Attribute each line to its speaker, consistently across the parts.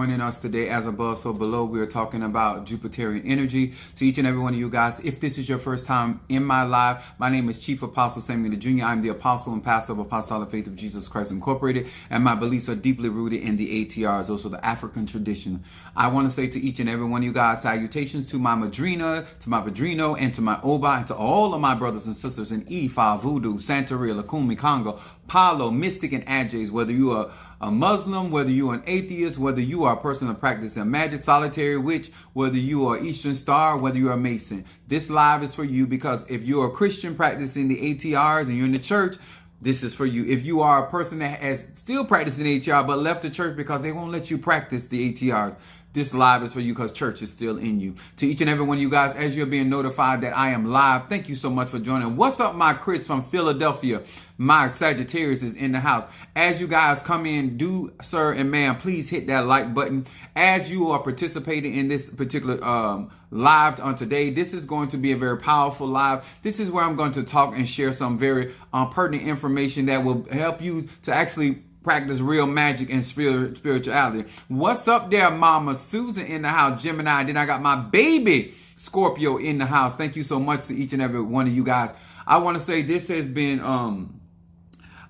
Speaker 1: joining us today. As above, so below, we are talking about Jupiterian energy. To each and every one of you guys, if this is your first time in my live, my name is Chief Apostle Samuel Jr. I'm the apostle and pastor of Apostolic Faith of Jesus Christ Incorporated, and my beliefs are deeply rooted in the ATRs, also the African tradition. I want to say to each and every one of you guys, salutations to my madrina, to my padrino, and to my oba, and to all of my brothers and sisters in Ifa, Voodoo, Santeria, Lakumi, Congo, Palo, Mystic, and Adjays, whether you are a Muslim, whether you are an atheist, whether you are a person that practices magic, solitary witch, whether you are Eastern Star, whether you're a Mason. This live is for you, because if you're a Christian practicing the ATRs and you're in the church, this is for you. If you are a person that has still practicing ATR but left the church because they won't let you practice the ATRs, this live is for you, because church is still in you. To each and every one of you guys, as you're being notified that I am live, thank you so much for joining. What's up, my Chris from Philadelphia? My Sagittarius is in the house. As you guys come in, do, sir and ma'am, please hit that like button. As you are participating in this particular live on today, this is going to be a very powerful live. This is where I'm going to talk and share some very pertinent information that will help you to actually practice real magic and spirituality. What's up there, Mama Susan in the house, Gemini. Then I got my baby Scorpio in the house. Thank you so much to each and every one of you guys. I want to say this has been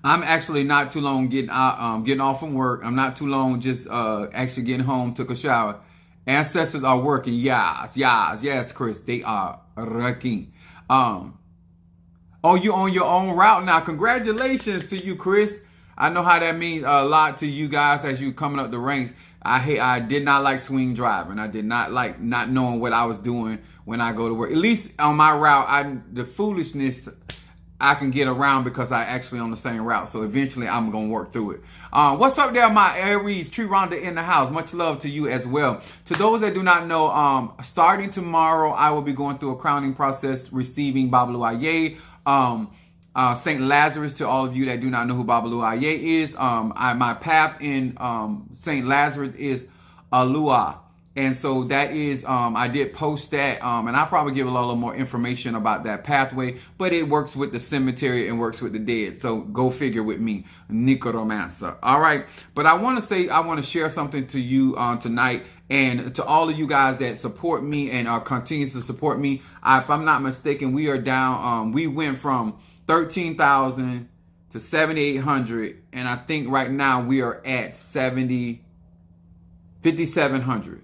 Speaker 1: I'm actually not too long getting off from work. I'm not too long just actually getting home, took a shower. Ancestors are working. Yes, Chris, they are working. Oh, you're on your own route now. Congratulations to you, Chris. I know how that means a lot to you guys as you coming up the ranks. I did not like swing driving. I did not like not knowing what I was doing when I go to work. At least on my route, the foolishness I can get around because I actually on the same route. So eventually I'm going to work through it. What's up there, my Aries? Tree Rhonda in the house. Much love to you as well. To those that do not know, starting tomorrow, I will be going through a crowning process, receiving Babalu Aye. St. Lazarus, to all of you that do not know who Babalu Aye is. My path in St. Lazarus is Alua. And so that is, I did post that, and I'll probably give a little more information about that pathway, but it works with the cemetery and works with the dead. So go figure with me, Necromancer. All right. But I want to share something to you tonight, and to all of you guys that support me and continue to support me. If I'm not mistaken, we are down, we went from 13,000 to 7,800, and I think right now we are at 5,700.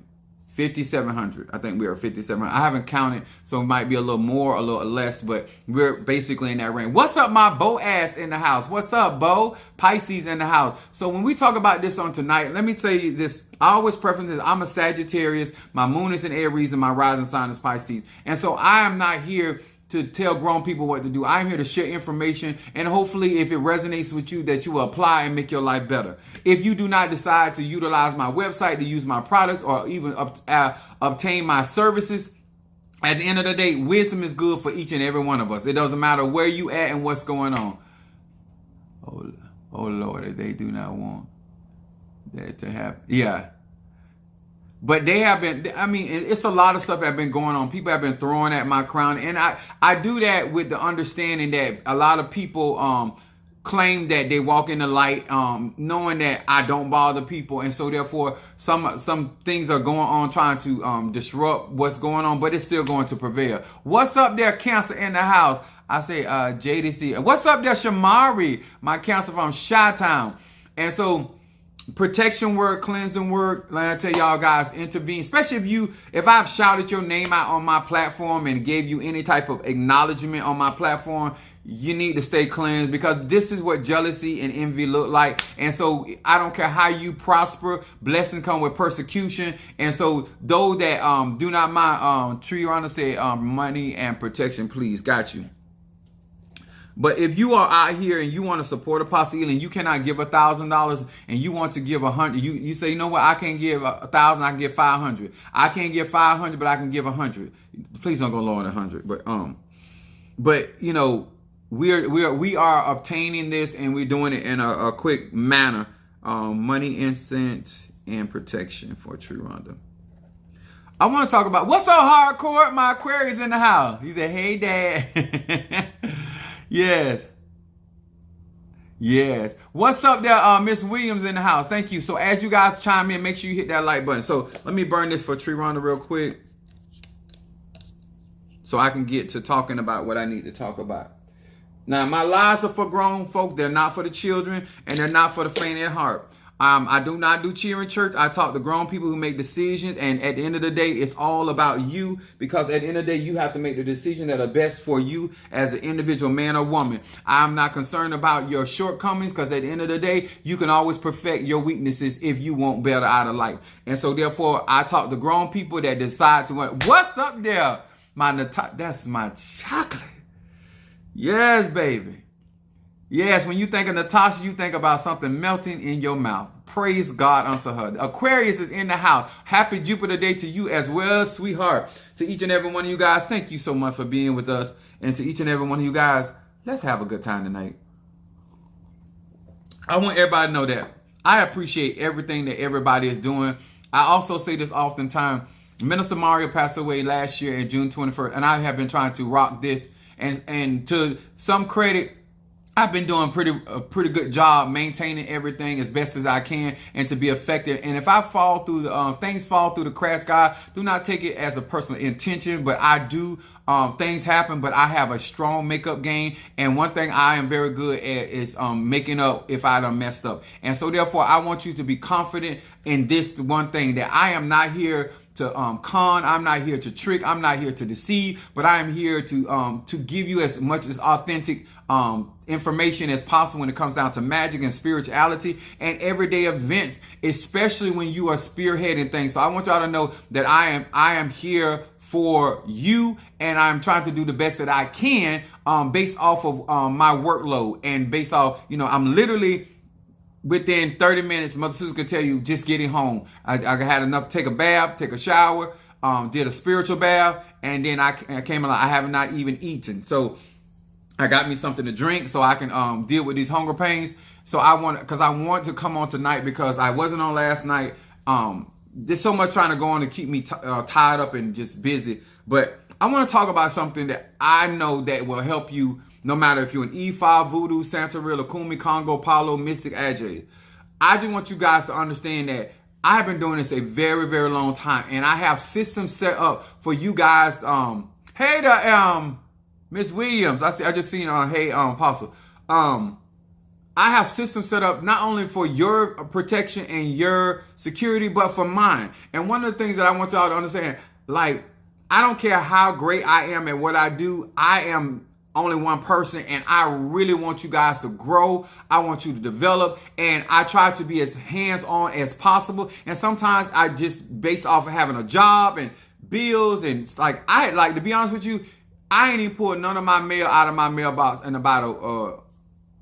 Speaker 1: 5,700. I think we are 5,700. I haven't counted, so it might be a little more, a little less, but we're basically in that range. What's up, my Boaz in the house? What's up, Bo? Pisces in the house. So when we talk about this on tonight, let me tell you this. I always preference this. I'm a Sagittarius. My moon is in Aries, and my rising sign is Pisces. And so I am not here to tell grown people what to do. I'm here to share information, and hopefully if it resonates with you, that you will apply and make your life better. If you do not decide to utilize my website, to use my products, or even obtain my services, at the end of the day, wisdom is good for each and every one of us. It doesn't matter where you at and what's going on. Oh Lord, they do not want that to happen. Yeah. But they have been, I mean, it's a lot of stuff that have been going on. People have been throwing at my crown. And I do that with the understanding that a lot of people claim that they walk in the light, knowing that I don't bother people. And so therefore, some things are going on trying to disrupt what's going on, but it's still going to prevail. What's up there, Cancer in the house? I say JDC. What's up there, Shamari? My Cancer from Chi-Town. And so protection work, cleansing work, let me tell y'all guys, intervene. Especially if I've shouted your name out on my platform and gave you any type of acknowledgement on my platform, you need to stay cleansed, because this is what jealousy and envy look like. And so I don't care how you prosper, blessings come with persecution. And so those that do not mind, Tree Runner said money and protection, please. Got you. But if you are out here and you want to support Apostle Ely and you cannot give $1,000 and you want to give 100, you say, you know what, I can't give 1,000, I can give 500. I can't give 500, but I can give 100. Please don't go lower than 100. But you know, we are obtaining this, and we're doing it in a quick manner. Money, incense, and protection for Tree Rhonda. I want to talk about what's up, hardcore. My Aquarius in the house. He said, "Hey, Dad." Yes. Yes. What's up there, Miss Williams in the house? Thank you. So as you guys chime in, make sure you hit that like button. So let me burn this for Tree Rhonda real quick, so I can get to talking about what I need to talk about. Now, my lives are for grown folks. They're not for the children, and they're not for the faint at heart. I do not do cheering church. I talk to grown people who make decisions, and at the end of the day, it's all about you, because at the end of the day, you have to make the decisions that are best for you as an individual man or woman. I'm not concerned about your shortcomings, because at the end of the day, you can always perfect your weaknesses if you want better out of life. And so therefore, I talk to grown people that decide to want. What's up there? That's my chocolate. Yes, baby. Yes, when you think of Natasha, you think about something melting in your mouth. Praise God unto her. Aquarius is in the house. Happy Jupiter Day to you as well, sweetheart. To each and every one of you guys, thank you so much for being with us. And to each and every one of you guys, let's have a good time tonight. I want everybody to know that I appreciate everything that everybody is doing. I also say this oftentimes. Minister Mario passed away last year in June 21st, and I have been trying to rock this. And to some credit, I've been doing a pretty good job maintaining everything as best as I can and to be effective. And if I fall through things fall through the cracks, God, do not take it as a personal intention, but I do. Things happen, but I have a strong makeup game. And one thing I am very good at is making up if I done messed up. And so therefore, I want you to be confident in this one thing, that I am not here to con, I'm not here to trick, I'm not here to deceive, but I am here to give you as much as authentic information as possible when it comes down to magic and spirituality and everyday events, especially when you are spearheading things. So I want y'all to know that I am here for you, and I'm trying to do the best that I can based off of my workload, and based off, I'm literally within 30 minutes, Mother Susan could tell you, just getting home. I had enough to take a bath, take a shower, did a spiritual bath, and then I came along. I have not even eaten. So I got me something to drink so I can deal with these hunger pains. So I want to come on tonight because I wasn't on last night. There's so much trying to go on to keep me tied up and just busy. But I want to talk about something that I know that will help you, no matter if you're an E5, Voodoo, Santeria, Lakumi, Congo, Palo, Mystic, Ajay. I just want you guys to understand that I've been doing this a very, very long time, and I have systems set up for you guys. Hey there, Miss Williams. I just seen hey, Apostle. I have systems set up not only for your protection and your security, but for mine. And one of the things that I want y'all to understand, like, I don't care how great I am at what I do. I am only one person, and I really want you guys to grow. I want you to develop, and I try to be as hands-on as possible. And sometimes I just, based off of having a job and bills, and to be honest with you, I ain't even pulled none of my mail out of my mailbox in about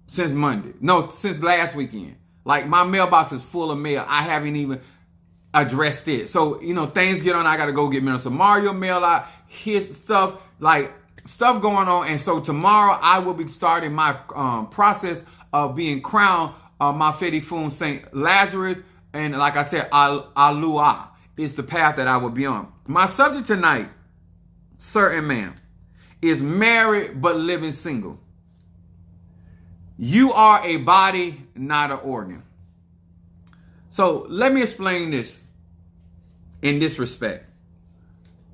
Speaker 1: since Monday. No, since last weekend. Like, my mailbox is full of mail. I haven't even addressed it. So, things get on. I got to go get Minister Mario mail out, his stuff, stuff going on. And so tomorrow I will be starting my process of being crowned my Fedi Fun Saint Lazarus. And like I said, Alua is the path that I will be on. My subject tonight, certain man, is married but living single. You are a body, not an organ. So let me explain this in this respect.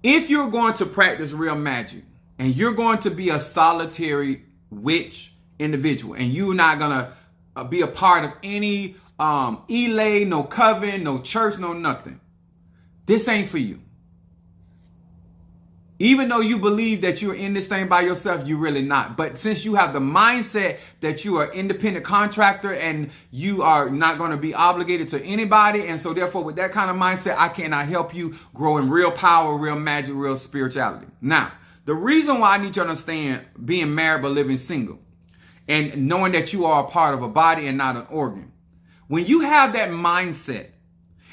Speaker 1: If you're going to practice real magic and you're going to be a solitary witch individual and you're not going to be a part of any elay, no coven, no church, no nothing, this ain't for you. Even though you believe that you're in this thing by yourself, you're really not. But since you have the mindset that you are an independent contractor and you are not going to be obligated to anybody, and so therefore with that kind of mindset, I cannot help you grow in real power, real magic, real spirituality. Now, the reason why I need you to understand being married but living single and knowing that you are a part of a body and not an organ. When you have that mindset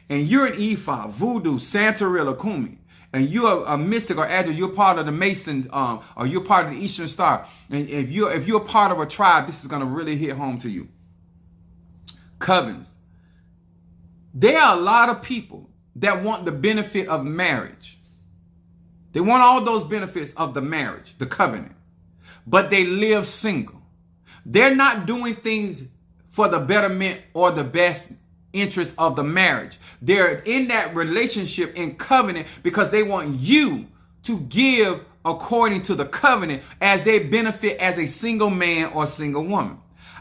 Speaker 1: and you're an Ifa, Voodoo, Santeria, Lakumi, and you're a mystic or agile, you're part of the Masons, or you're part of the Eastern Star, and if you're part of a tribe, this is going to really hit home to you. Covens. There are a lot of people that want the benefit of marriage. They want all those benefits of the marriage, the covenant, but they live single. They're not doing things for the betterment or the best interest of the marriage. They're in that relationship in covenant because they want you to give according to the covenant as they benefit as a single man or single woman.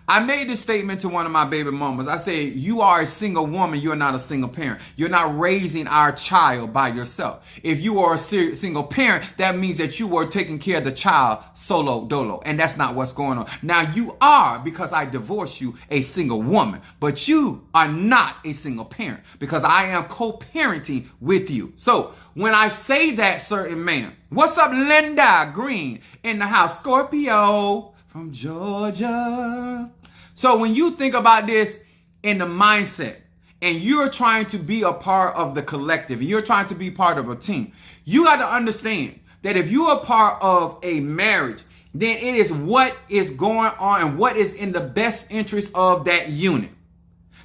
Speaker 1: I made this statement to one of my baby mamas. I said, you are a single woman. You're not a single parent. You're not raising our child by yourself. If you are a single parent, that means that you are taking care of the child solo dolo. And that's not what's going on. Now you are, because I divorced you, a single woman, but you are not a single parent because I am co-parenting with you. So when I say that, certain man, what's up, Linda Green in the house, Scorpio from Georgia. So when you think about this in the mindset and you're trying to be a part of the collective and you're trying to be part of a team, you got to understand that if you're a part of a marriage, then it is what is going on and what is in the best interest of that unit.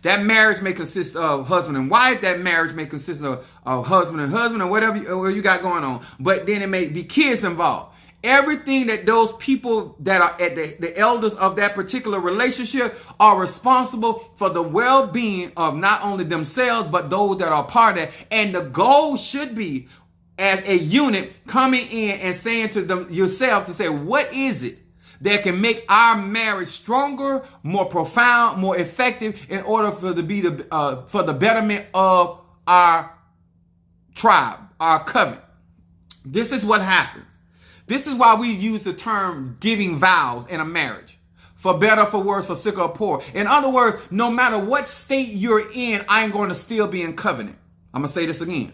Speaker 1: That marriage may consist of husband and wife. That marriage may consist of husband and husband or whatever you got going on. But then it may be kids involved. Everything that those people that are at the elders of that particular relationship are responsible for the well-being of not only themselves, but those that are part of it. And the goal should be as a unit coming in and saying to them yourself to say, what is it that can make our marriage stronger, more profound, more effective in order for the betterment of our tribe, our covenant. This is what happens. This is why we use the term giving vows in a marriage. For better, for worse, for sick or poor. In other words, no matter what state you're in, I'm going to still be in covenant. I'm going to say this again.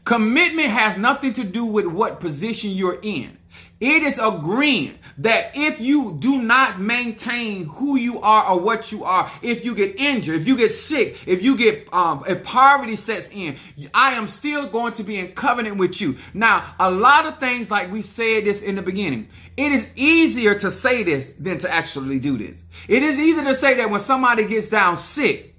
Speaker 1: Commitment has nothing to do with what position you're in. It is agreeing that if you do not maintain who you are or what you are, if you get injured, if you get sick, if you get if poverty sets in, I am still going to be in covenant with you. Now, a lot of things, like we said this in the beginning, it is easier to say this than to actually do this. It is easier to say that when somebody gets down sick.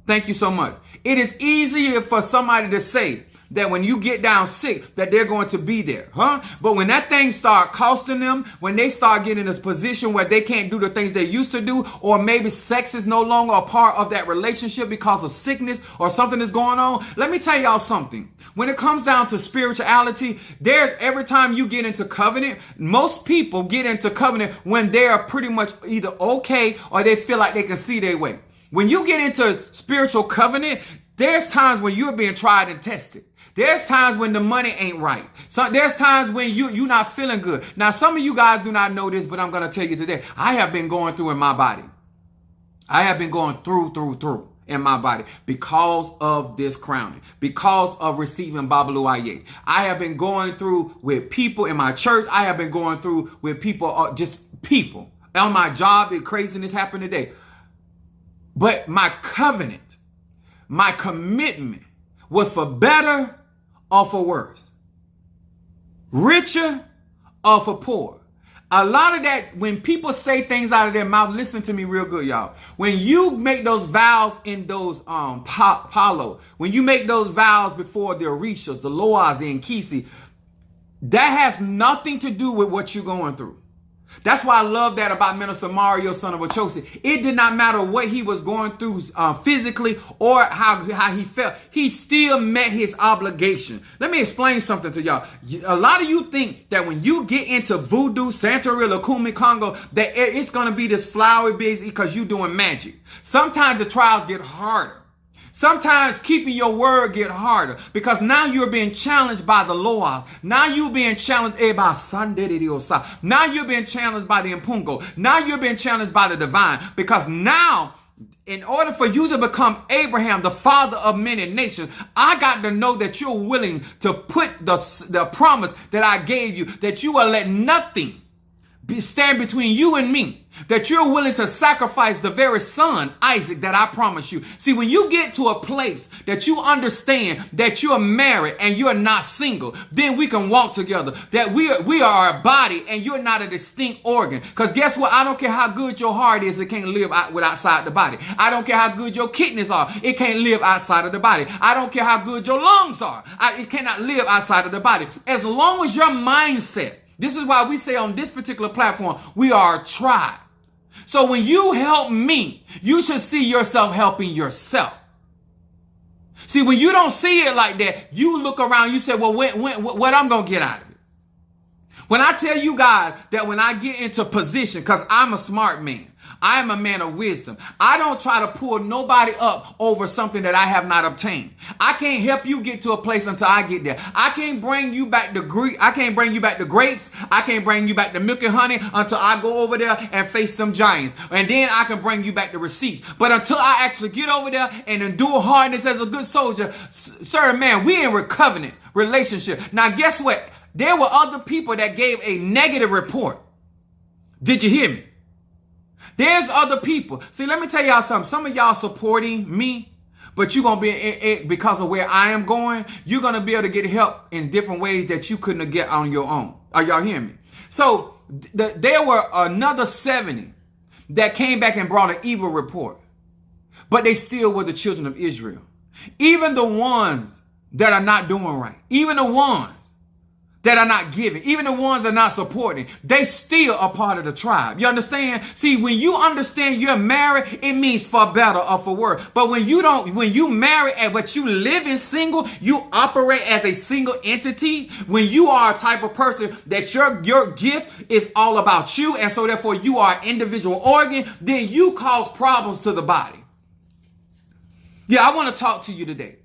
Speaker 1: Thank you so much. It is easier for somebody to say that when you get down sick, that they're going to be there, huh? But when that thing start costing them, when they start getting in a position where they can't do the things they used to do, or maybe sex is no longer a part of that relationship because of sickness or something is going on, let me tell y'all something. When it comes down to spirituality, every time you get into covenant, most people get into covenant when they are pretty much either okay or they feel like they can see their way. When you get into spiritual covenant, there's times when you're being tried and tested. There's times when the money ain't right. So there's times when you're not feeling good. Now, some of you guys do not know this, but I'm going to tell you today. I have been going through in my body. I have been going through in my body because of this crowning, because of receiving Babalu Aye. I have been going through with people in my church. I have been going through with people, just people. On my job, the craziness happened today. But my covenant, my commitment was for better or for worse, richer or for poor. A lot of that, when people say things out of their mouth, listen to me real good, y'all. When you make those vows in those palo, when you make those vows before the Orishas, the Loas, the Nkisi, that has nothing to do with what you're going through. That's why I love that about Minister Mario, son of Ochosi. It did not matter what he was going through physically or how he felt. He still met his obligation. Let me explain something to y'all. A lot of you think that when you get into voodoo, Santeria, Lakumi, Congo, that it's going to be this flowery busy because you're doing magic. Sometimes the trials get harder. Sometimes keeping your word get harder because now you're being challenged by the Loa. Now you're being challenged by Sunday. Now you're being challenged by the Impungo. Now you're being challenged by the divine because now, in order for you to become Abraham, the father of many nations, I got to know that you're willing to put the promise that I gave you, that you will let nothing stand between you and me, that you're willing to sacrifice the very son, Isaac, that I promised you. See, when you get to a place that you understand that you're married and you're not single, then we can walk together, that we are a body and you're not a distinct organ. Because guess what? I don't care how good your heart is, it can't live outside the body. I don't care how good your kidneys are, it can't live outside of the body. I don't care how good your lungs are, it cannot live outside of the body. As long as your mindset, this is why we say on this particular platform, we are a tribe. So when you help me, you should see yourself helping yourself. See, when you don't see it like that, you look around, you say, well, what I'm going to get out of it? When I tell you guys that when I get into position, because I'm a smart man, I am a man of wisdom. I don't try to pull nobody up over something that I have not obtained. I can't help you get to a place until I get there. I can't bring you back the I can't bring you back the grapes. I can't bring you back the milk and honey until I go over there and face them giants. And then I can bring you back the receipts. But until I actually get over there and endure hardness as a good soldier, sir, man, we in a covenant relationship. Now, guess what? There were other people that gave a negative report. Did you hear me? There's other people. See, let me tell y'all something. Some of y'all supporting me, but you're going to be, because of where I am going, you're going to be able to get help in different ways that you couldn't get on your own. Are y'all hearing me? So there were another 70 that came back and brought an evil report, but they still were the children of Israel. Even the ones that are not doing right, even the ones that are not giving, even the ones that are not supporting, they still are part of the tribe. You understand? See, when you understand you're married, it means for better or for worse. But when you marry but you live in single, you operate as a single entity. When you are a type of person that your gift is all about you, and so therefore you are an individual organ, then you cause problems to the body. Yeah, I want to talk to you today.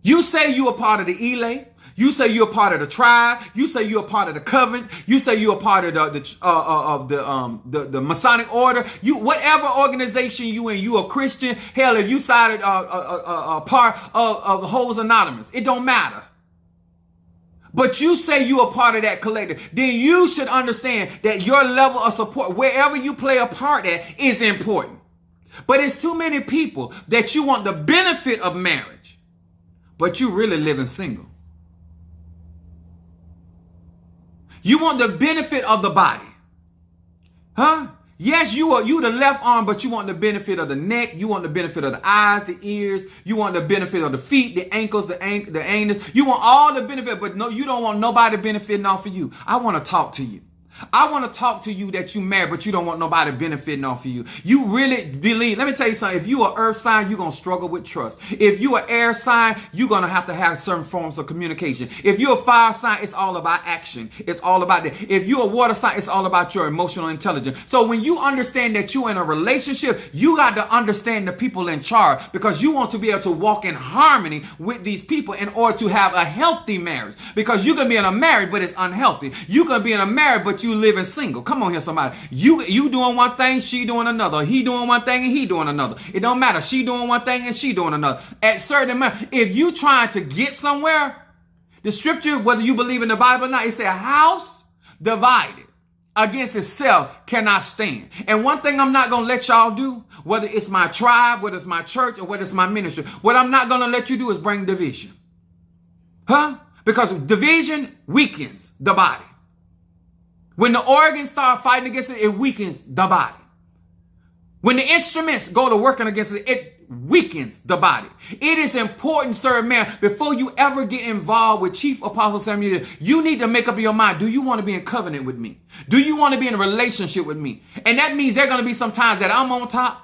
Speaker 1: You say you are part of the Elay. You say you're a part of the tribe. You say you're a part of the covenant. You say you're a part of the Masonic order. You, whatever organization you in, you a Christian. Hell, if you sided a part of Hoes Anonymous, it don't matter. But you say you are part of that collective, then you should understand that your level of support, wherever you play a part at, is important. But it's too many people that you want the benefit of marriage, but you really living single. You want the benefit of the body. Huh? Yes, you the left arm, but you want the benefit of the neck. You want the benefit of the eyes, the ears. You want the benefit of the feet, the ankles, the anus. You want all the benefit, but no, you don't want nobody benefiting off of you. I want to talk to you. I want to talk to you that you married, but you don't want nobody benefiting off of you. You really believe, let me tell you something. If you are earth sign, you're going to struggle with trust. If you are air sign, you're going to have certain forms of communication. If you're a fire sign, it's all about action. It's all about that. If you're a water sign, it's all about your emotional intelligence. So when you understand that you're in a relationship, you got to understand the people in charge, because you want to be able to walk in harmony with these people in order to have a healthy marriage. Because you can be in a marriage, but it's unhealthy. You can be in a marriage, but you living single. Come on here, somebody. You doing one thing, she doing another. He doing one thing and he doing another. It don't matter. She doing one thing and she doing another. At certain amount, if you trying to get somewhere, the scripture, whether you believe in the Bible or not, it says a house divided against itself cannot stand. And one thing I'm not going to let y'all do, whether it's my tribe, whether it's my church, or whether it's my ministry, what I'm not going to let you do is bring division. Huh? Because division weakens the body. When the organs start fighting against it, it weakens the body. When the instruments go to working against it, it weakens the body. It is important, sir, man, before you ever get involved with Chief Apostle Samuel, you need to make up your mind. Do you want to be in covenant with me? Do you want to be in a relationship with me? And that means there are going to be some times that I'm on top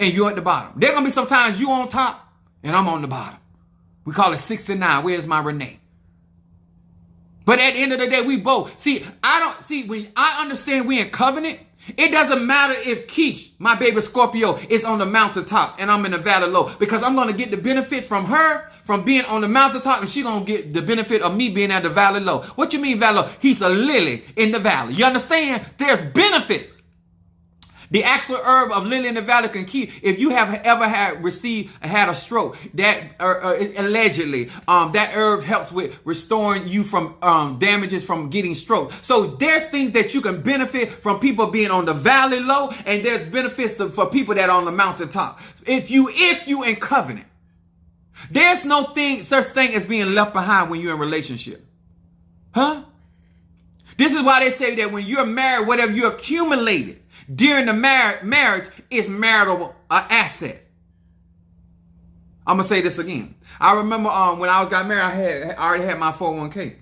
Speaker 1: and you're at the bottom. There are going to be some times you on top and I'm on the bottom. We call it 69. Where's my Renee? But at the end of the day, we both when I understand we in covenant, it doesn't matter if Keish, my baby Scorpio, is on the mountaintop and I'm in the valley low, because I'm going to get the benefit from her from being on the mountaintop, and she's going to get the benefit of me being at the valley low. What you mean valley low? He's a lily in the valley. You understand? There's benefits. The actual herb of lily in the valley can keep. If you have ever had a stroke, that allegedly that herb helps with restoring you from damages from getting stroke. So there's things that you can benefit from people being on the valley low, and there's benefits for people that are on the mountaintop. If you in covenant, there's no such thing as being left behind when you're in a relationship. Huh? This is why they say that when you're married, whatever you accumulated during the marriage is marital asset. I'm going to say this again. I remember when I got married, I already had my 401k.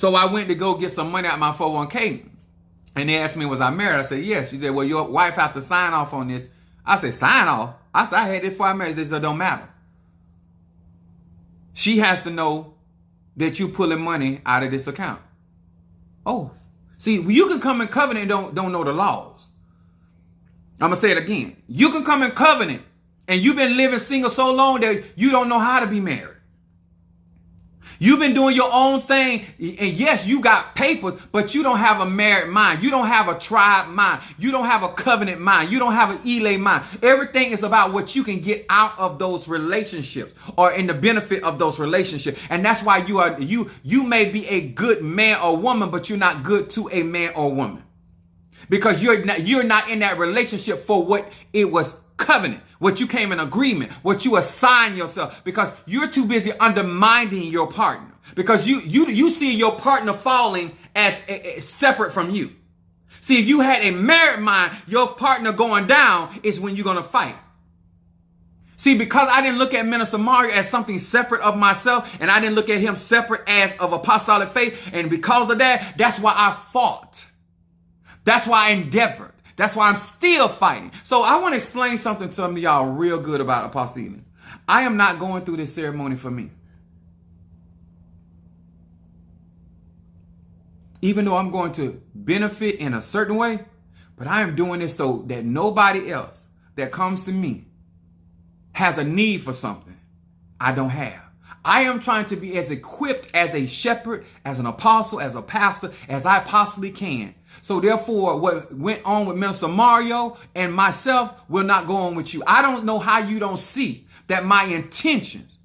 Speaker 1: So I went to go get some money out of my 401k. And they asked me, was I married? I said, yes. She said, well, your wife have to sign off on this. I said, sign off? I said, I had it before I married. They said, it don't matter. She has to know that you pulling money out of this account. Oh, see, you can come in covenant and don't know the laws. I'm going to say it again. You can come in covenant and you've been living single so long that you don't know how to be married. You've been doing your own thing. And yes, you got papers, but you don't have a married mind. You don't have a tribe mind. You don't have a covenant mind. You don't have an Elay mind. Everything is about what you can get out of those relationships or in the benefit of those relationships. And that's why you may be a good man or woman, but you're not good to a man or woman. Because you're not in that relationship for what it was covenant, what you came in agreement, what you assign yourself, because you're too busy undermining your partner, because you see your partner falling as separate from you. See, if you had a married mind, your partner going down is when you're going to fight. See, because I didn't look at Minister Mario as something separate of myself, and I didn't look at him separate as of apostolic faith, and because of that, that's why I fought. That's why I endeavored. That's why I'm still fighting. So I want to explain something to some of y'all real good about Apostle Eden. I am not going through this ceremony for me. Even though I'm going to benefit in a certain way, but I am doing this so that nobody else that comes to me has a need for something I don't have. I am trying to be as equipped as a shepherd, as an apostle, as a pastor, as I possibly can. So therefore, what went on with Minister Mario and myself will not go on with you. I don't know how you don't see that my intentions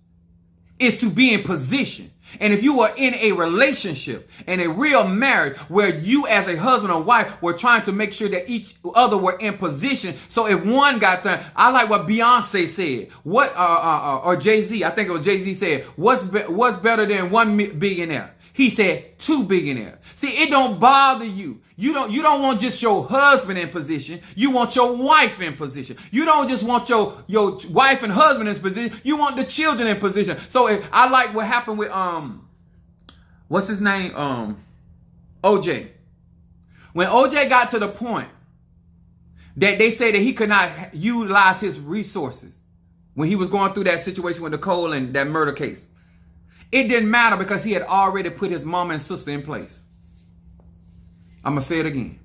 Speaker 1: is to be in position. And if you are in a relationship and a real marriage where you as a husband or wife were trying to make sure that each other were in position. So if one got done, I like what Beyonce said, or Jay-Z, I think it was Jay-Z said, what's better than one billionaire? He said 2 billionaires. See, it don't bother you. You don't want just your husband in position. You want your wife in position. You don't just want your wife and husband in position. You want the children in position. So I like what happened with what's his name? OJ. When OJ got to the point that they say that he could not utilize his resources when he was going through that situation with Nicole and that murder case. It didn't matter because he had already put his mama and sister in place. I'm going to say it again.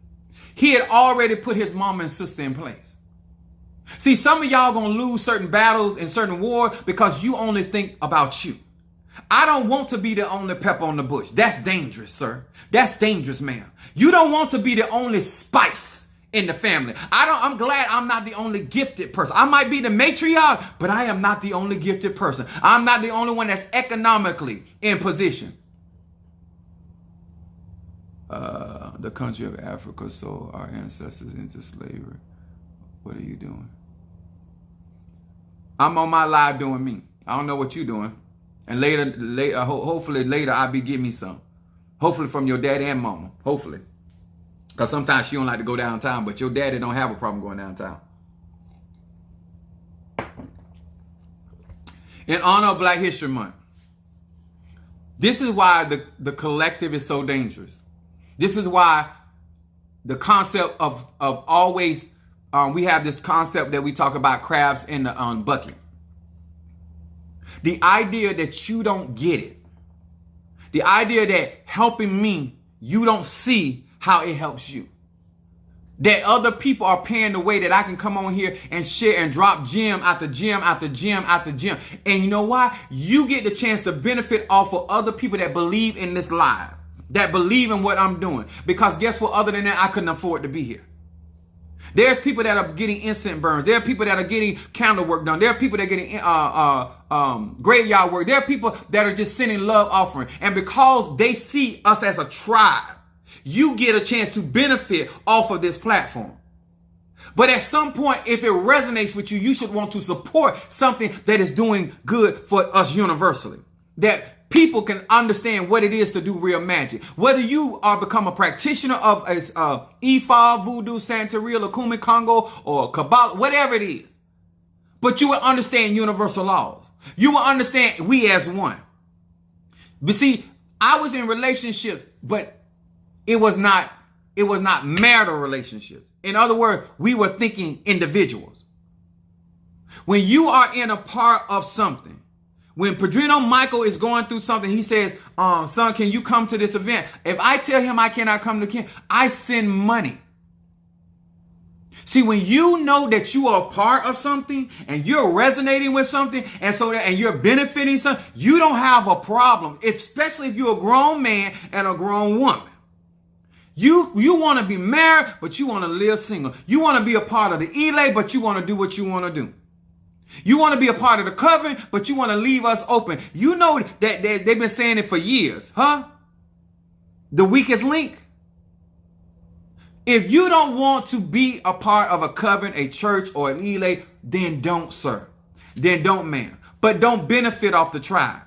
Speaker 1: He had already put his mama and sister in place. See, some of y'all going to lose certain battles and certain wars because you only think about you. I don't want to be the only pepper on the bush. That's dangerous, sir. That's dangerous, ma'am. You don't want to be the only spice in the family. I'm glad I'm not the only gifted person. I might be the matriarch, but I am not the only gifted person. I'm not the only one that's economically in position. The country of Africa sold our ancestors into slavery. What are you doing? I'm on my live doing me. I don't know what you're doing. And later, hopefully later I'll be getting me some. Hopefully from your daddy and mama. Hopefully. Because sometimes she don't like to go downtown, but your daddy don't have a problem going downtown. In honor of Black History Month, this is why the collective is so dangerous. This is why the concept of always, we have this concept that we talk about crabs in the bucket. The idea that you don't get it. The idea that helping me, you don't see how it helps you. That other people are paying the way that I can come on here and share and drop gem after gem after gem after gem. And you know why? You get the chance to benefit off of other people that believe in this live, that believe in what I'm doing. Because guess what? Other than that, I couldn't afford to be here. There's people that are getting incense burns. There are people that are getting candle work done. There are people that are getting graveyard work. There are people that are just sending love offering. And because they see us as a tribe, you get a chance to benefit off of this platform. But at some point, if it resonates with you, you should want to support something that is doing good for us universally. That people can understand what it is to do real magic. Whether you are become a practitioner of Ifa, Voodoo, Santeria, Lakumi, Congo, or Kabbalah, whatever it is. But you will understand universal laws. You will understand we as one. But see, I was in relationships, but it was not marital relationships. In other words, we were thinking individuals. When you are in a part of something, when Padrino Michael is going through something, he says, son, can you come to this event? If I tell him I cannot come to camp, I send money. See, when you know that you are a part of something and you're resonating with something and you're benefiting something, you don't have a problem, especially if you're a grown man and a grown woman. You want to be married, but you want to live single. You want to be a part of the Elay, but you want to do what you want to do. You want to be a part of the covenant, but you want to leave us open. You know that they've been saying it for years, huh? The weakest link. If you don't want to be a part of a covenant, a church, or an Elay, then don't serve. Then don't man. But don't benefit off the tribe.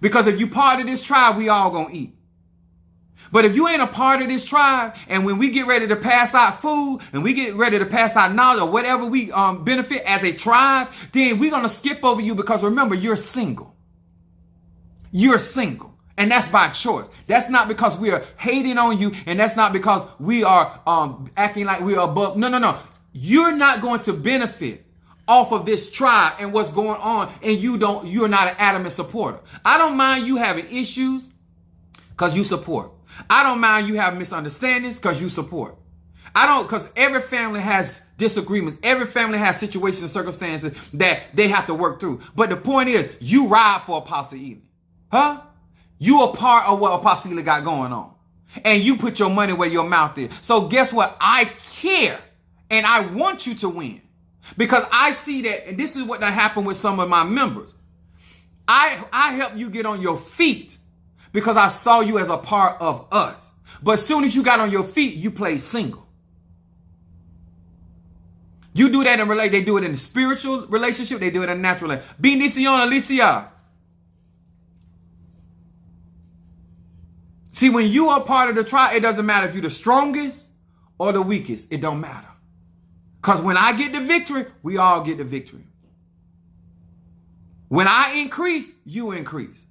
Speaker 1: Because if you part of this tribe, we all gonna eat. But if you ain't a part of this tribe, and when we get ready to pass out food, and we get ready to pass out knowledge, or whatever we benefit as a tribe, then we're gonna skip over you because remember, you're single. You're single. And that's by choice. That's not because we are hating on you. And that's not because we are acting like we are above. No. You're not going to benefit off of this tribe and what's going on. And you're not an adamant supporter. I don't mind you having issues because you support. I don't mind you having misunderstandings because you support. Because every family has disagreements. Every family has situations and circumstances that they have to work through. But the point is, you ride for Apostle Ely. Huh? You a part of what Apostle Ely got going on. And you put your money where your mouth is. So guess what? I care. And I want you to win. Because I see that, and this is what happened with some of my members. I help you get on your feet because I saw you as a part of us. But as soon as you got on your feet, you played single. You do that in they do it in a spiritual relationship. They do it in a natural relationship. Bendición, Alicia. See, when you are part of the tribe, it doesn't matter if you're the strongest or the weakest. It don't matter. Because when I get the victory, we all get the victory. When I increase, you increase.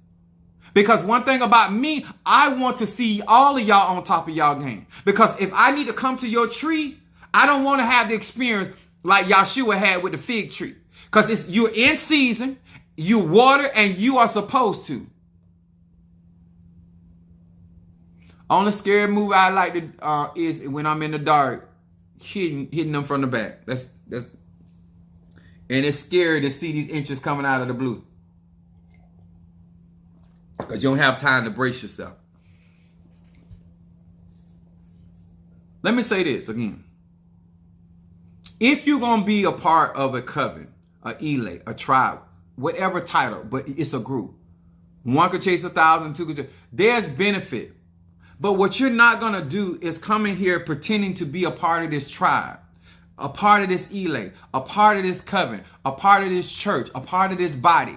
Speaker 1: Because one thing about me, I want to see all of y'all on top of y'all game. Because if I need to come to your tree, I don't want to have the experience like Yahshua had with the fig tree. Because you're in season, you water, and you are supposed to. Only scary move I like to is when I'm in the dark, hitting them from the back. That's and it's scary to see these inches coming out of the blue. Because you don't have time to brace yourself. Let me say this again. If you're going to be a part of a covenant, a Elay, a tribe, whatever title, but it's a group. One could chase 1,000, two could chase. There's benefit. But what you're not going to do is come in here pretending to be a part of this tribe, a part of this Elay, a part of this covenant, a part of this church, a part of this body.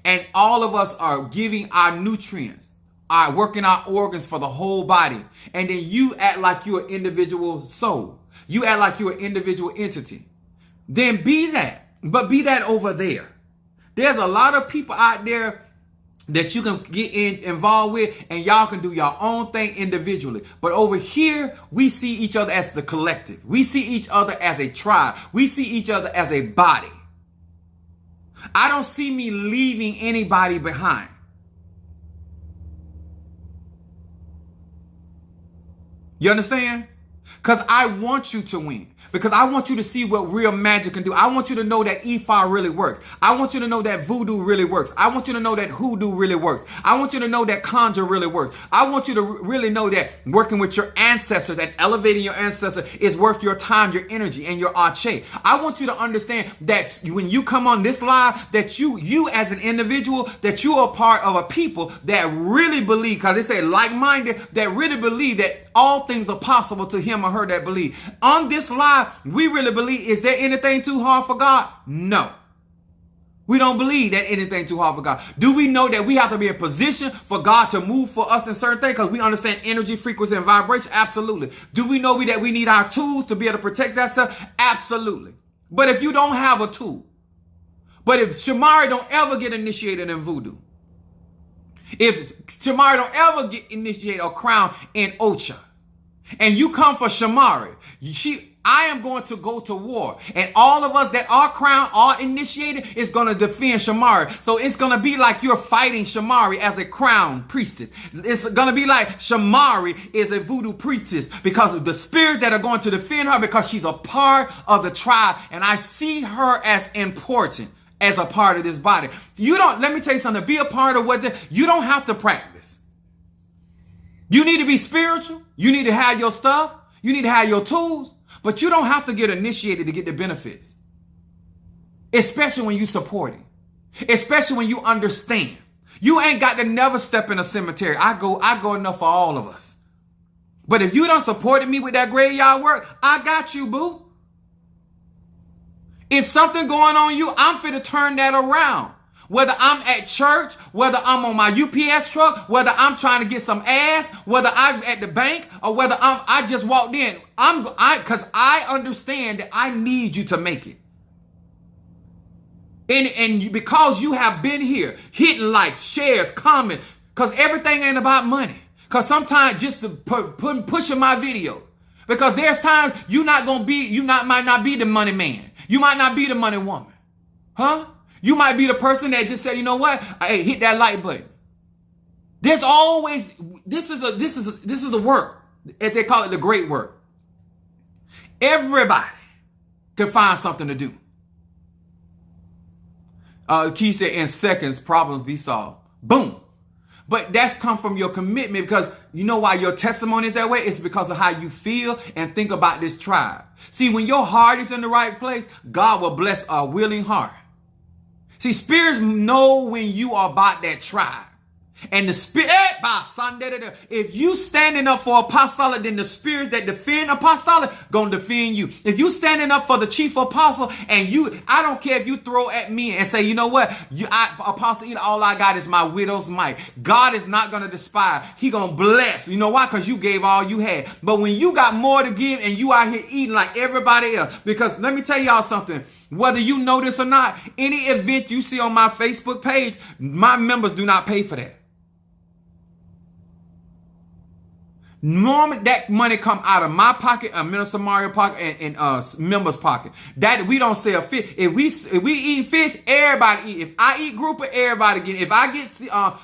Speaker 1: And all of us are giving our nutrients, are working our organs for the whole body. And then you act like you're an individual soul. You act like you're an individual entity. Then be that. But be that over there. There's a lot of people out there that you can get involved with, and y'all can do your own thing individually. But over here, we see each other as the collective. We see each other as a tribe. We see each other as a body. I don't see me leaving anybody behind. You understand? Because I want you to win. Because I want you to see what real magic can do. I want you to know that Ifa really works. I want you to know that voodoo really works. I want you to know that hoodoo really works. I want you to know that conjure really works. I want you to really know that working with your ancestors and elevating your ancestor is worth your time, your energy, and your arche. I want you to understand that when you come on this live, that you as an individual, that you are part of a people that really believe, because they say like-minded, that really believe that all things are possible to him or her that believe. On this live, we really believe, is there anything too hard for God? No. We don't believe that anything too hard for God. Do we know that we have to be in position for God to move for us in certain things? Because we understand energy, frequency, and vibration? Absolutely. Do we know that we need our tools to be able to protect ourselves? Absolutely. But if you don't have a tool, but if Shamari don't ever get initiated in voodoo, If Shamari don't ever get initiated or crowned in Ocha, and you come for Shamari, I am going to go to war. And all of us that are crowned, are initiated, is going to defend Shamari. So it's going to be like you're fighting Shamari as a crowned priestess. It's going to be like Shamari is a voodoo priestess because of the spirits that are going to defend her, because she's a part of the tribe. And I see her as important as a part of this body. Let me tell you something, to be a part of you don't have to practice. You need to be spiritual. You need to have your stuff. You need to have your tools. But you don't have to get initiated to get the benefits. Especially when you support it. Especially when you understand. You ain't got to never step in a cemetery. I go enough for all of us. But if you don't supported me with that graveyard work, I got you, boo. If something going on you, I'm finna turn that around. Whether I'm at church, whether I'm on my UPS truck, whether I'm trying to get some ass, whether I'm at the bank, or whether I just walked in. Cause I understand that I need you to make it. And because you have been here, hitting likes, shares, comment, cause everything ain't about money. Cause sometimes just pushing my video. Because there's times might not be the money man. You might not be the money woman. Huh? You might be the person that just said, you know what? Hey, hit that like button. There's always, this is a work, as they call it, the great work. Everybody can find something to do. Key said, in seconds, problems be solved. Boom. But that's come from your commitment, because you know why your testimony is that way? It's because of how you feel and think about this tribe. See, when your heart is in the right place, God will bless a willing heart. See, spirits know when you are about that tribe. And the spirit, if you standing up for apostolic, then the spirits that defend apostolic gonna defend you. If you standing up for the chief apostle, and I don't care if you throw at me and say, you know what, Apostle Ely, all I got is my widow's mite. God is not gonna despise. He gonna bless. You know why? Because you gave all you had. But when you got more to give and you out here eating like everybody else, because let me tell y'all something. Whether you know this or not, any event you see on my Facebook page, my members do not pay for that. Normally, that money come out of my pocket, Minister Mario pocket, and members' pocket. That we don't sell fish. If we eat fish, everybody eat. If I eat grouper, everybody get. If I get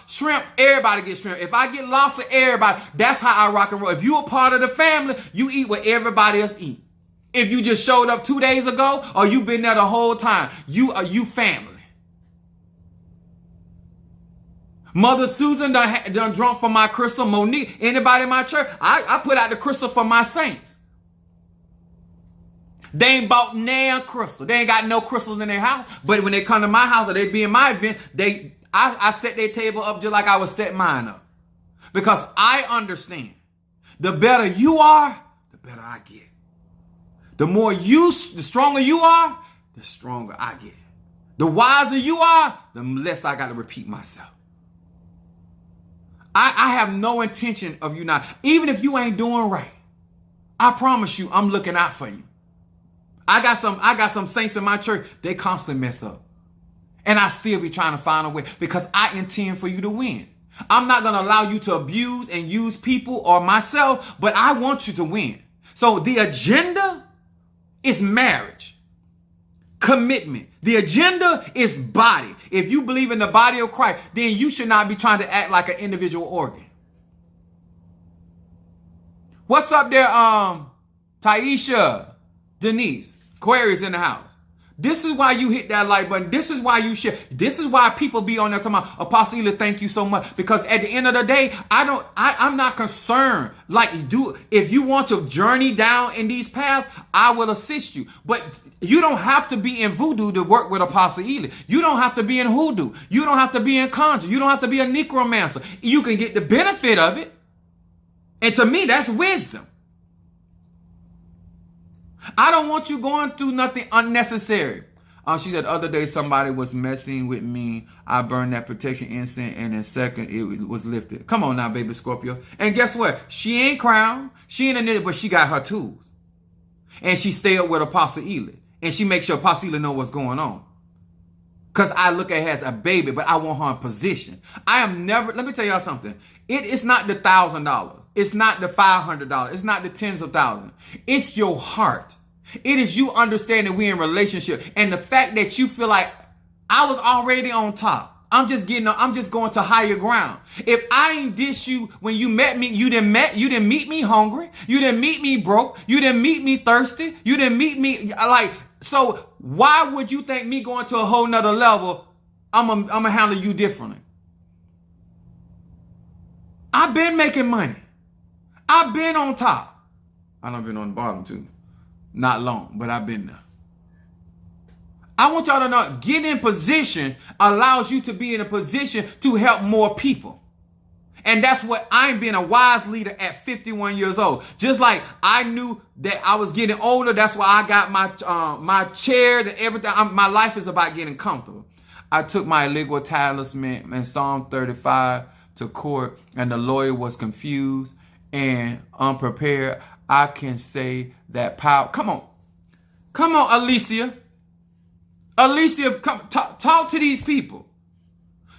Speaker 1: shrimp, everybody get shrimp. If I get lobster, everybody. That's how I rock and roll. If you a part of the family, you eat what everybody else eat. If you just showed up 2 days ago, or you been there the whole time, you family. Mother Susan done drunk for my crystal. Monique, anybody in my church, I put out the crystal for my saints. They ain't bought no crystal. They ain't got no crystals in their house. But when they come to my house or they be in my event, I set their table up just like I would set mine up. Because I understand. The better you are, the better I get. The stronger you are, the stronger I get. The wiser you are, the less I got to repeat myself. I have no intention of you not, even if you ain't doing right. I promise you, I'm looking out for you. I got some saints in my church, they constantly mess up. And I still be trying to find a way, because I intend for you to win. I'm not going to allow you to abuse and use people or myself, but I want you to win. So the agenda is marriage, commitment. The agenda is body. If you believe in the body of Christ, then you should not be trying to act like an individual organ. What's up there, Taisha, Denise, Aquarius in the house? This is why you hit that like button. This is why you share. This is why people be on there talking about, Apostle Ely, thank you so much. Because at the end of the day, I'm not concerned. If you want to journey down in these paths, I will assist you. But you don't have to be in voodoo to work with Apostle Ely. You don't have to be in hoodoo. You don't have to be in conjure. You don't have to be a necromancer. You can get the benefit of it. And to me, that's wisdom. I don't want you going through nothing unnecessary. She said the other day somebody was messing with me. I burned that protection incense, and in a second it was lifted. Come on now, baby Scorpio. And guess what? She ain't crowned. She ain't a nigga, but she got her tools. And she stay up with Apostle Ely. And she makes sure Apostle Ely know what's going on. because I look at her as a baby, but I want her in position. I am never, let me tell y'all something. It's not the $1,000. It's not the $500. It's not the tens of thousands. It's your heart. It is you understanding we in relationship. And the fact that you feel like I was already on top. I'm just going to higher ground. If I ain't dish you when you met me, you didn't meet me hungry. You didn't meet me broke. You didn't meet me thirsty. You didn't meet me like, so why would you think me going to a whole nother level, I'm gonna handle you differently? I've been making money. I've been on top. I done been on the bottom too. Not long, but I've been there. I want y'all to know, get in position allows you to be in a position to help more people. And that's what I'm being a wise leader at 51 years old. Just like I knew that I was getting older. That's why I got my chair and everything. My life is about getting comfortable. I took my illegal talisman in Psalm 35 to court, and the lawyer was confused and unprepared. I can say that power. Come on, Alicia. Alicia, come talk to these people.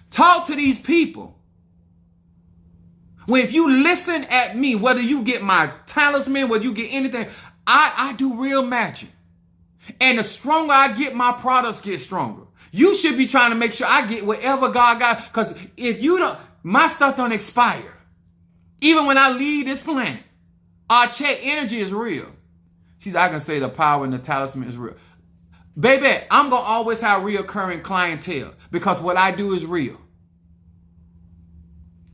Speaker 1: Talk to these people. When if you listen at me, whether you get my talisman, whether you get anything, I do real magic. And the stronger I get, my products get stronger. You should be trying to make sure I get whatever God got. Because if you don't, my stuff don't expire. Even when I leave this planet, our check energy is real. I can say the power in the talisman is real. Baby, I'm going to always have reoccurring clientele because what I do is real.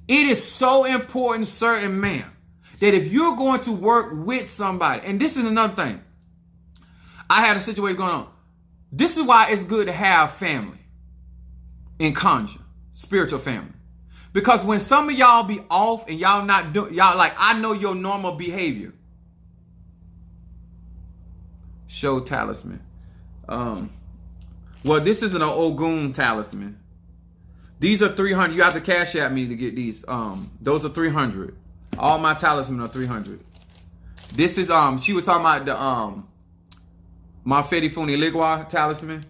Speaker 1: It is so important, sir and ma'am, that if you're going to work with somebody, and this is another thing. I had a situation going on. This is why it's good to have family in conjure, spiritual family. Because when some of y'all be off and y'all not doing, y'all like, I know your normal behavior. Show talisman. Well, this isn't an Ogun talisman. These are 300. You have to cash at me to get these. Those are 300. All my talisman are 300. This is she was talking about the Mafedi Funi Ligwa talisman.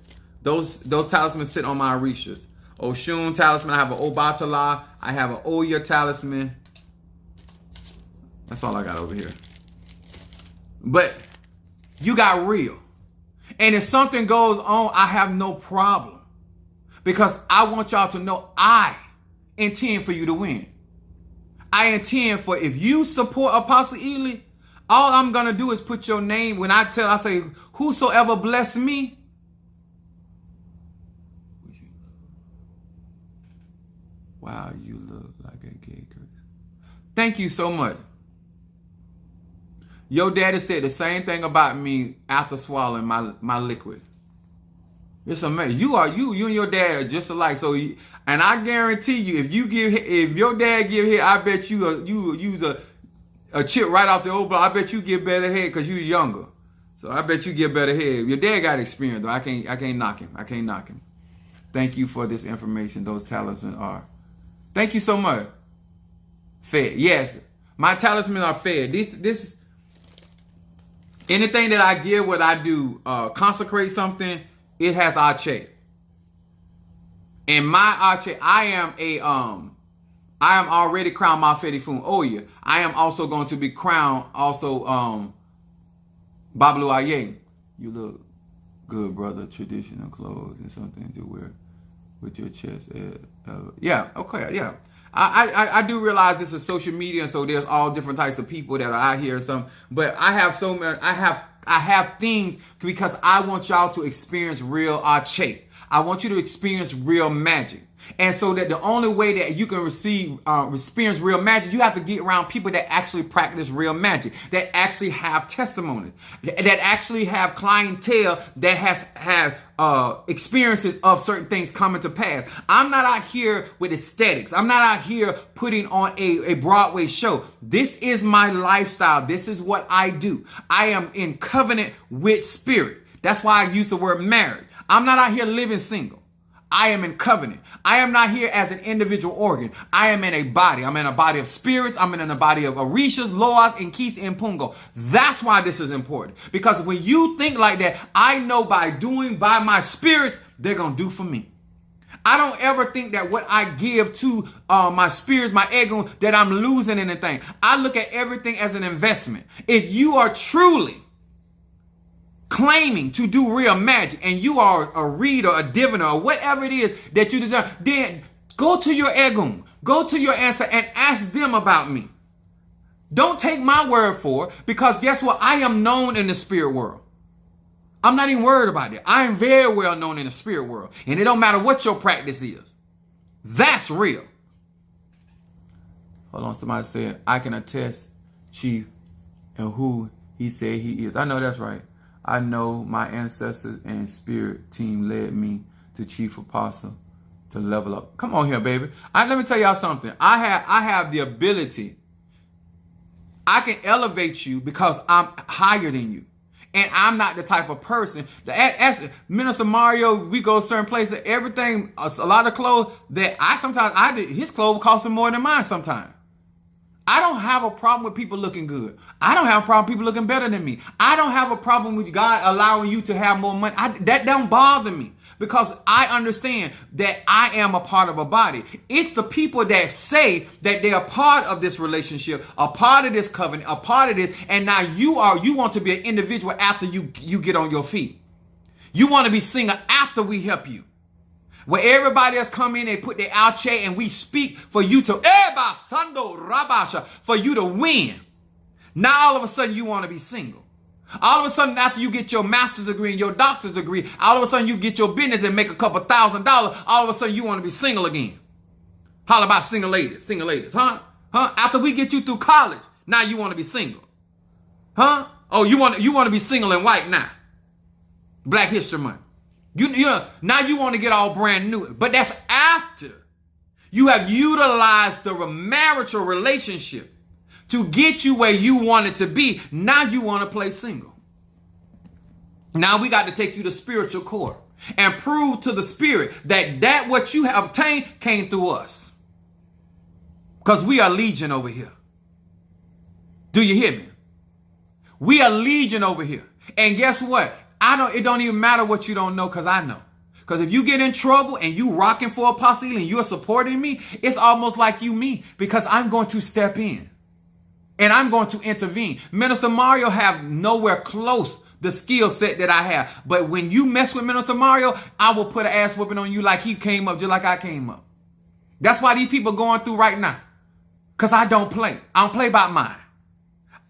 Speaker 1: Those talismans sit on my Orishas. Oshun talisman. I have an Obatala. I have an Oya talisman. That's all I got over here. But you got real. And if something goes on, I have no problem. Because I want y'all to know I intend for you to win. I intend for, if you support Apostle Ely, all I'm going to do is put your name. When I say, whosoever bless me. Wow, you look like a gay Chris. Thank you so much. Your daddy said the same thing about me after swallowing my liquid. It's amazing. You and your dad are just alike. So, and I guarantee you, if your dad give head, I bet you a chip right off the old block. I bet you get better head because you're younger. So I bet you get better head. Your dad got experience though. I can't knock him. I can't knock him. Thank you for this information. Those talismans are. Thank you so much. Fed. Yes, my talismans are fed. This. Anything that I give, what I do, consecrate something, it has Ache. And my Ache, I am already crowned Mafedi Fun Oya. I am also going to be crowned also Babalu Aye. You look good, brother. Traditional clothes and something to wear with your chest. Yeah, okay, yeah. I do realize this is social media, and so there's all different types of people that are out here and something. But I have so many. I have things because I want y'all to experience real Ache. I want you to experience real magic. And so that the only way that you can experience real magic, you have to get around people that actually practice real magic, that actually have testimonies, that actually have clientele that have experiences of certain things coming to pass. I'm not out here with aesthetics. I'm not out here putting on a Broadway show. This is my lifestyle. This is what I do. I am in covenant with spirit. That's why I use the word marriage. I'm not out here living single. I am in covenant. I am not here as an individual organ. I am in a body. I'm in a body of spirits. I'm in a body of Orishas, Loas, and Kis and Pungo. That's why this is important. Because when you think like that, I know by my spirits, they're going to do for me. I don't ever think that what I give to my spirits, my ego, that I'm losing anything. I look at everything as an investment. If you are truly claiming to do real magic and you are a reader, a diviner, or whatever it is that you deserve, then go to your ego, go to your ancestor and ask them about me. Don't take my word for it, because guess what? I am known in the spirit world. I'm not even worried about it. I am very well known in the spirit world. And it don't matter what your practice is. That's real. Hold on, somebody said, I can attest, Chief, and who he said he is. I know that's right. I know my ancestors and spirit team led me to Chief Apostle to level up. Come on here, baby. Let me tell y'all something. I have the ability. I can elevate you because I'm higher than you. And I'm not the type of person that, as Minister Mario, we go certain places, everything, a lot of clothes that his clothes cost him more than mine sometimes. I don't have a problem with people looking good. I don't have a problem with people looking better than me. I don't have a problem with God allowing you to have more money. That don't bother me, because I understand that I am a part of a body. It's the people that say that they are part of this relationship, a part of this covenant, a part of this, and now you want to be an individual after you get on your feet. You want to be single after we help you. Where everybody else come in, they put their out chair and we speak for you to for you to win. Now all of a sudden you want to be single. All of a sudden, after you get your master's degree and your doctor's degree, all of a sudden you get your business and make a couple $1,000. All of a sudden you want to be single again. Holla about single ladies, huh? After we get you through college, now you want to be single, huh? Oh, you want to be single and white now. Black History Month. Now you want to get all brand new, but that's after you have utilized the marital relationship to get you where you want it to be. Now you want to play single. Now we got to take you to spiritual court and prove to the spirit that what you have obtained came through us. Because we are legion over here. Do you hear me? We are legion over here. And guess what? It don't even matter what you don't know, because I know. Because if you get in trouble and you rocking for Apostle and you're supporting me, it's almost like me, because I'm going to step in. And I'm going to intervene. Minister Mario have nowhere close the skill set that I have. But when you mess with Minister Mario, I will put an ass whooping on you like he came up, just like I came up. That's why these people are going through right now. Because I don't play. I don't play by mine.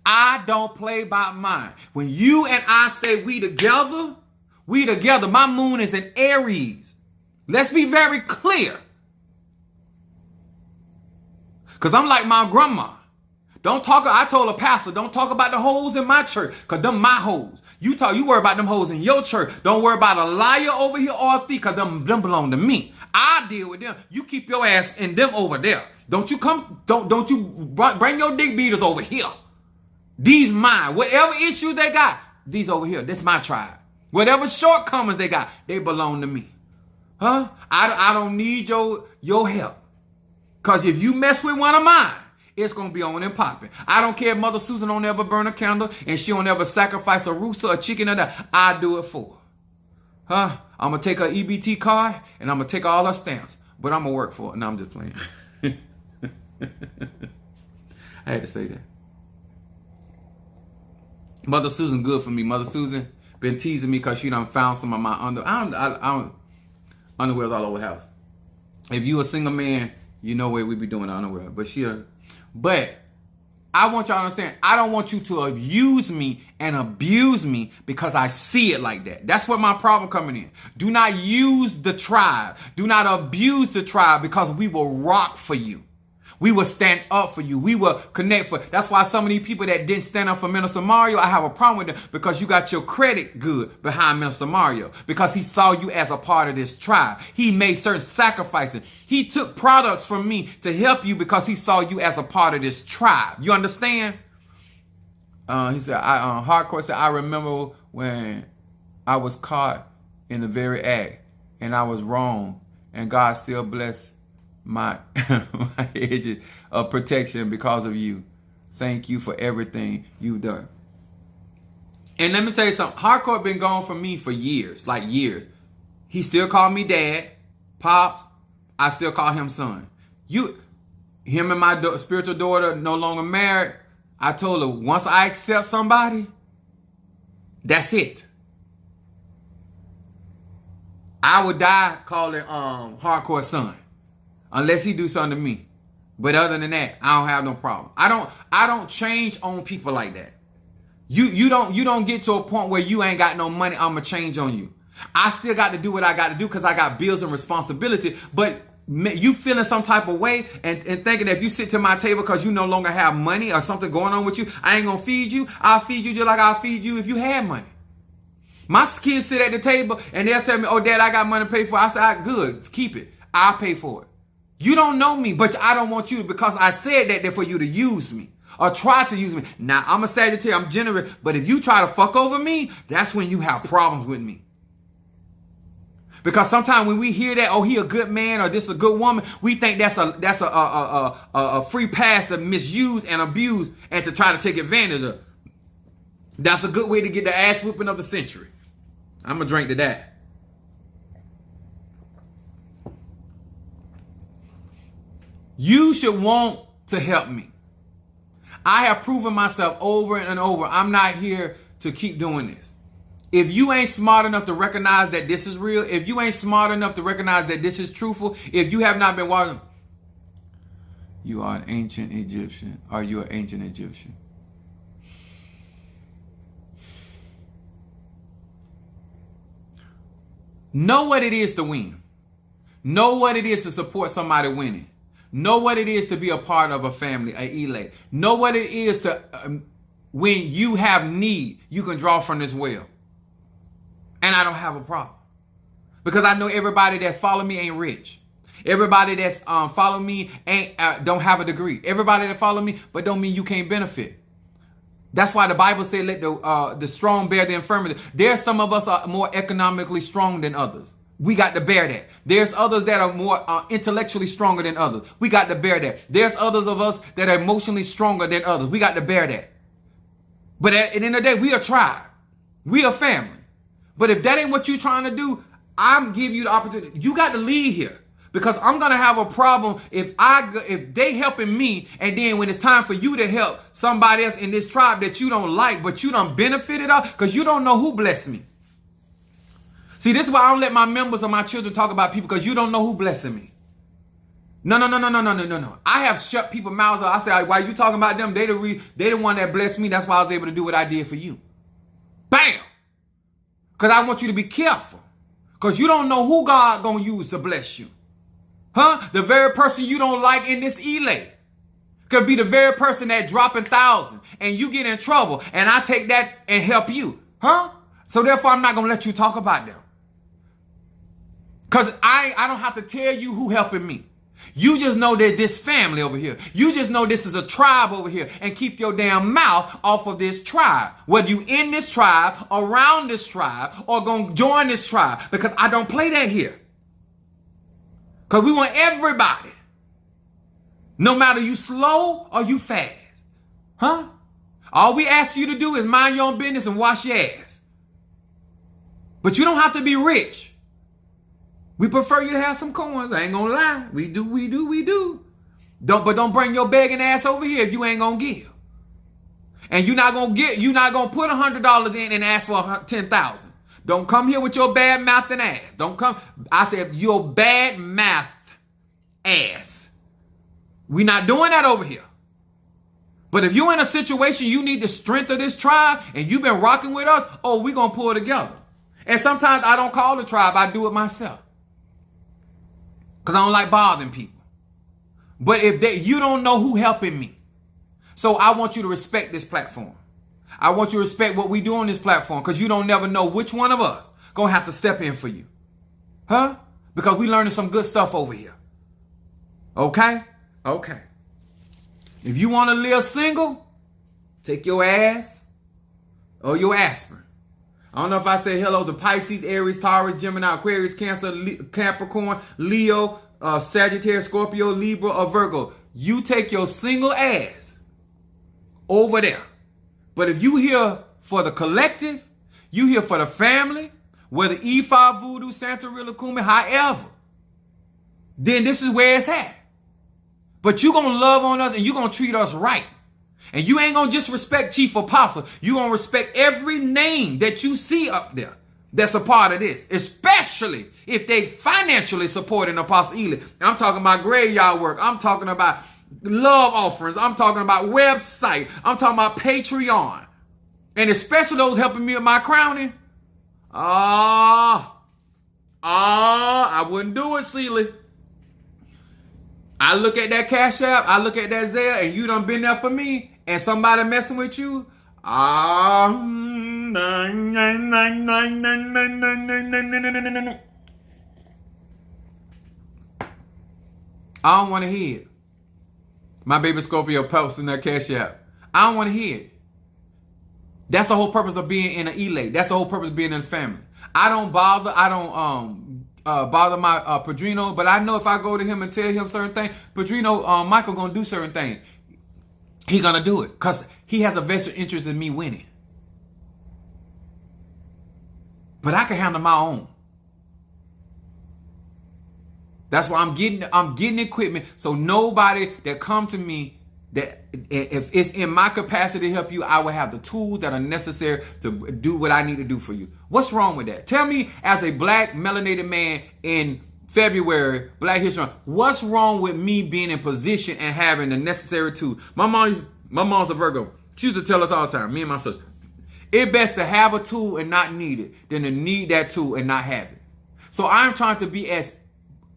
Speaker 1: I don't play by mine. When you and I say we together, my moon is in Aries. Let's be very clear. Because I'm like my grandma. I told a pastor, don't talk about the hoes in my church, because them my hoes. You worry about them hoes in your church. Don't worry about a liar over here or a thief, because them belong to me. I deal with them. You keep your ass in them over there. Don't you bring your dick beaters over here. These mine. Whatever issues they got, these over here. This my tribe. Whatever shortcomings they got, they belong to me. Huh? I don't need your help. Because if you mess with one of mine, it's going to be on and popping. I don't care if Mother Susan don't ever burn a candle and she don't ever sacrifice a rooster, a chicken, or that. I do it for her. Huh? I'm going to take her EBT card and I'm going to take all her stamps. But I'm going to work for it. No, I'm just playing. I had to say that. Mother Susan good for me. Mother Susan been teasing me because she done found some of my underwears all over the house. If you a single man, you know where we be doing underwear. But I want y'all to understand, I don't want you to abuse me and abuse me because I see it like that. That's where my problem coming in. Do not use the tribe. Do not abuse the tribe, because we will rock for you. We will stand up for you. We will connect for. That's why some of these people that didn't stand up for Minister Mario, I have a problem with them, because you got your credit good behind Minister Mario, because he saw you as a part of this tribe. He made certain sacrifices. He took products from me to help you because he saw you as a part of this tribe. You understand? He said, Hardcore said, I remember when I was caught in the very act and I was wrong, and God still blessed my edges of protection because of you. Thank you for everything you've done. And let me tell you something. Hardcore been gone from me for years, like years. He still called me dad. Pops, I still call him son. Him and my spiritual daughter no longer married. I told her, once I accept somebody, that's it. I would die calling hardcore son, unless he do something to me. But other than that, I don't have no problem. I don't change on people like that. You don't get to a point where you ain't got no money. I'ma change on you. I still got to do what I got to do because I got bills and responsibility. But you feeling some type of way and thinking that if you sit to my table because you no longer have money or something going on with you, I ain't gonna feed you. I'll feed you just like I'll feed you if you had money. My kids sit at the table and they'll tell me, oh, Dad, I got money to pay for it. I said, good, keep it. I'll pay for it. You don't know me, but I don't want you because I said that for you to use me or try to use me. Now, I'm a Sagittarius, I'm generous, but if you try to fuck over me, that's when you have problems with me. Because sometimes when we hear that, oh, he a good man or this a good woman, we think that's a free pass to misuse and abuse and to try to take advantage of. That's a good way to get the ass whooping of the century. I'm going to drink to that. You should want to help me. I have proven myself over and over. I'm not here to keep doing this. If you ain't smart enough to recognize that this is real, if you ain't smart enough to recognize that this is truthful, if you have not been watching, you are an ancient Egyptian. Are you an ancient Egyptian? Know what it is to win. Know what it is to support somebody winning. Know what it is to be a part of a family, a elect. Know what it is to, when you have need, you can draw from this well. And I don't have a problem. Because I know everybody that follow me ain't rich. Everybody that's follow me ain't don't have a degree. Everybody that follow me, but don't mean you can't benefit. That's why the Bible said, let the strong bear the infirmity. There's some of us are more economically strong than others. We got to bear that. There's others that are more intellectually stronger than others. We got to bear that. There's others of us that are emotionally stronger than others. We got to bear that. But at the end of the day, we a tribe. We a family. But if that ain't what you're trying to do, I'm giving you the opportunity. You got to lead here. Because I'm going to have a problem if they helping me, and then when it's time for you to help somebody else in this tribe that you don't like, but you done benefited off, because you don't know who blessed me. See, this is why I don't let my members or my children talk about people, because you don't know who blessing me. No. I have shut people's mouths up. I say, why you talking about them? They the one that blessed me. That's why I was able to do what I did for you. Bam! Because I want you to be careful. Because you don't know who God going to use to bless you. Huh? The very person you don't like in this elect could be the very person that dropping thousands and you get in trouble and I take that and help you. Huh? So therefore I'm not going to let you talk about them. Because I don't have to tell you who helping me. You just know that this family over here. You just know this is a tribe over here. And keep your damn mouth off of this tribe. Whether you in this tribe, around this tribe, or going to join this tribe. Because I don't play that here. Because we want everybody. No matter you slow or you fast. Huh? All we ask you to do is mind your own business and wash your ass. But you don't have to be rich. We prefer you to have some coins. I ain't gonna lie. We do. Don't bring your begging ass over here if you ain't gonna give. And you're not gonna put $100 in and ask for $10,000. Don't come here with your bad mouth and ass. Don't come. I said your bad mouth ass. We're not doing that over here. But if you're in a situation you need the strength of this tribe and you've been rocking with us, oh, we're going to pull together. And sometimes I don't call the tribe. I do it myself. Because I don't like bothering people. But you don't know who helping me. So I want you to respect this platform. I want you to respect what we do on this platform because you don't never know which one of us gonna have to step in for you. Huh? Because we learning some good stuff over here. Okay? Okay. If you want to live single, take your ass or your aspirin. I don't know if I say hello to Pisces, Aries, Taurus, Gemini, Aquarius, Cancer, Capricorn, Leo, Sagittarius, Scorpio, Libra, or Virgo. You take your single ass over there. But if you here for the collective, you here for the family, whether E5, Voodoo, Santa Rila, Kumi, however, then this is where it's at. But you're going to love on us and you're going to treat us right. And you ain't going to just respect Chief Apostle. You're going to respect every name that you see up there that's a part of this, especially if they financially supporting Apostle Ely. I'm talking about graveyard work. I'm talking about love offerings. I'm talking about website. I'm talking about Patreon. And especially those helping me with my crowning. I wouldn't do it, Sealy. I look at that Cash App, I look at that Zelle, and you done been there for me, and somebody messing with you. I don't want to hear it. My baby Scorpio posting that Cash App. I don't want to hear it. That's the whole purpose of being in an elate. That's the whole purpose of being in a family. I don't bother my Padrino, but I know if I go to him and tell him certain things, Padrino, Michael gonna do certain things. He gonna do it because he has a vested interest in me winning. But I can handle my own. That's why I'm getting equipment so nobody that come to me, that if it's in my capacity to help you, I will have the tools that are necessary to do what I need to do for you. What's wrong with that? Tell me, as a black melanated man in February, Black History Month, what's wrong with me being in position and having the necessary tools? My mom's a Virgo. She used to tell us all the time, me and my sister, it's best to have a tool and not need it than to need that tool and not have it. So I'm trying to be as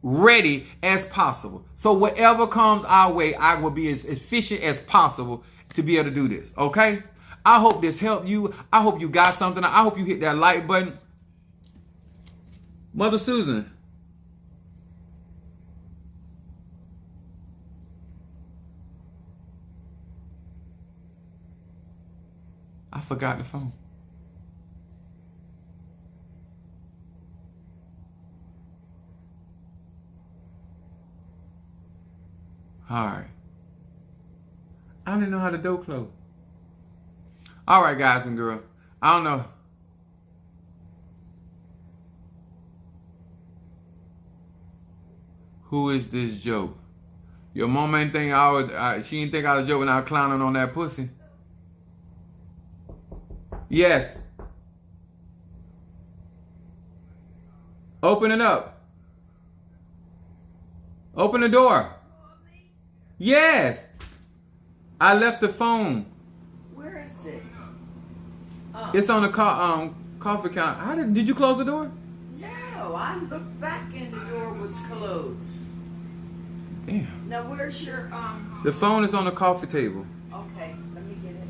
Speaker 1: ready as possible. So whatever comes our way, I will be as efficient as possible to be able to do this. Okay? I hope this helped you. I hope you got something. I hope you hit that like button. Mother Susan. I forgot the phone. All right. I don't even know how the door closed. All right, guys and girls. I don't know. Who is this joke? Your mama ain't think she didn't think I was joking out clowning on that pussy. Yes. Open it up. Open the door. Yes. I left the phone.
Speaker 2: Where is it?
Speaker 1: It's on the coffee counter. Did you close the door?
Speaker 2: No, I looked back and the door was closed.
Speaker 1: Damn.
Speaker 2: Now where's your
Speaker 1: The phone is on the coffee table.
Speaker 2: Okay, let me get it.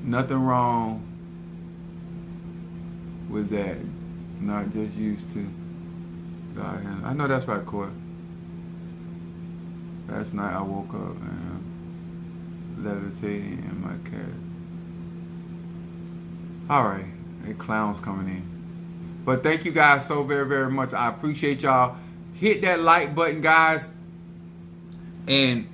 Speaker 1: Nothing wrong with that. Not just used to. I know that's right, Court. Last night I woke up and levitating in my cat. Alright, a clown's coming in. But thank you guys so very, very much. I appreciate y'all. Hit that like button, guys. And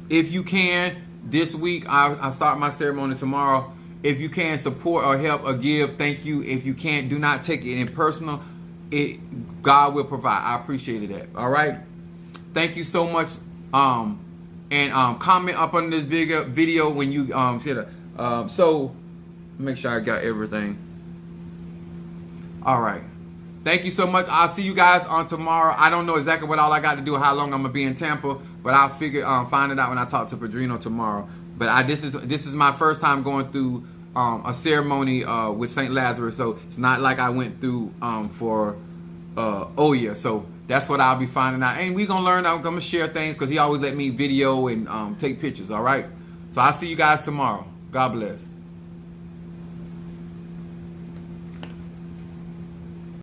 Speaker 1: if you can, this week, I'll start my ceremony tomorrow. If you can support or help or give, thank you. If you can't, do not take it in personal. God will provide. I appreciate that. All right. Thank you so much. And comment up on this video when you see it. So make sure I got everything. All right. Thank you so much. I'll see you guys on tomorrow. I don't know exactly what all I got to do, how long I'm gonna be in Tampa, but I'll figure find it out when I talk to Padrino tomorrow. But this is my first time going through a ceremony with St. Lazarus, so it's not like I went through for Oya. So that's what I'll be finding out, and we're gonna learn. I'm gonna share things because he always let me video and take pictures. All right. So I'll see you guys tomorrow. God bless.